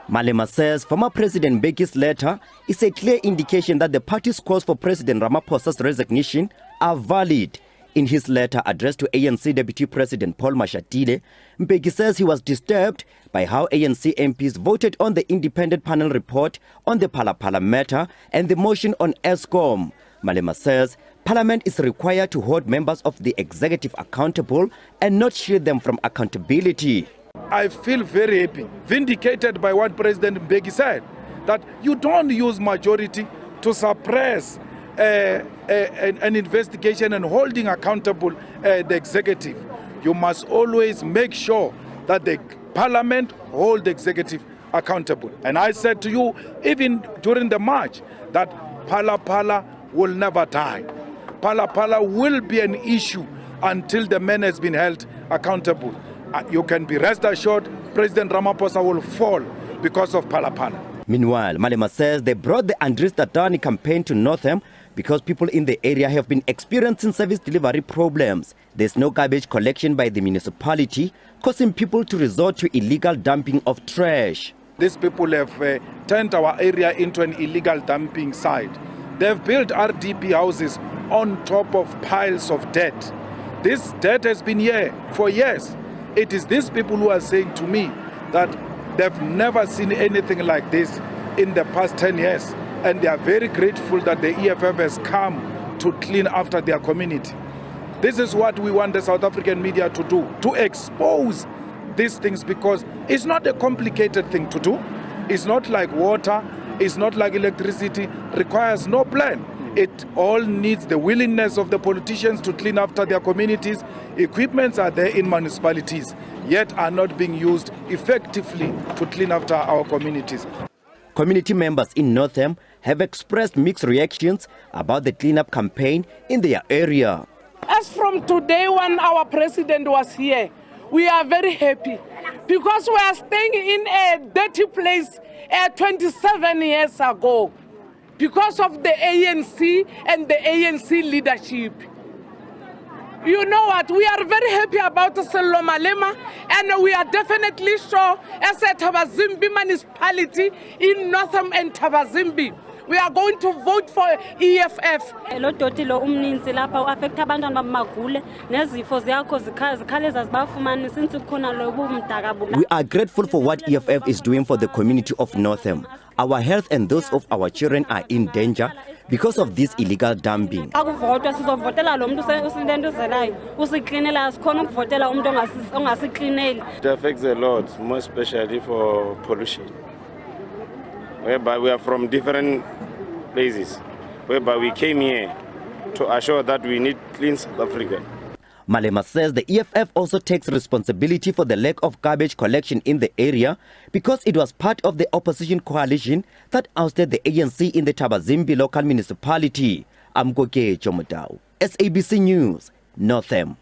Malema says former President Mbeki's letter is a clear indication that the party's calls for President Ramaphosa's resignation are valid. In his letter addressed to ANC Deputy President Paul Mashatile, Mbeki says he was disturbed by how ANC MPs voted on the independent panel report on the Phala matter and the motion on ESCOM. Malema says Parliament is required to hold members of the executive accountable and not shield them from accountability. I feel very happy, vindicated by what President Mbeki said, that you don't use majority to suppress an investigation and holding accountable the executive. You must always make sure that the Parliament hold the executive accountable. And I said to you, even during the march, that Phala will never die. Phala will be an issue until the man has been held accountable. You can be rest assured President Ramaphosa will fall because of Phala. Meanwhile, Malema says they brought the Andries Tatani campaign to Northam because people in the area have been experiencing service delivery problems. There's no garbage collection by the municipality, causing people to resort to illegal dumping of trash. These people have turned our area into an illegal dumping site. They've built RDP houses on top of piles of dirt. This dirt has been here for years. It is these people who are saying to me that they've never seen anything like this in the past 10 years. And they are very grateful that the EFF has come to clean after their community. This is what we want the South African media to do, to expose these things, because it's not a complicated thing to do. It's not like water, it's not like electricity, requires no plan. It all needs the willingness of the politicians to clean after their communities. Equipments are there in municipalities, yet are not being used effectively to clean after our communities. Community members in Northam have expressed mixed reactions about the cleanup campaign in their area. As from today when our president was here, we are very happy because we are staying in a dirty place 27 years ago because of the ANC and the ANC leadership. You know what, we are very happy about Malema, and we are definitely sure as a Thabazimbi municipality in Northam and Thabazimbi, we are going to vote for EFF. We are grateful for what EFF is doing for the community of Northam. Our health and those of our children are in danger because of this illegal dumping. It affects a lot, more especially for pollution, whereby we are from different places, whereby we came here to assure that we need clean South Africa. Malema says the EFF also takes responsibility for the lack of garbage collection in the area because it was part of the opposition coalition that ousted the ANC in the Thabazimbi local municipality. I'm Mbeki, SABC News, Northam.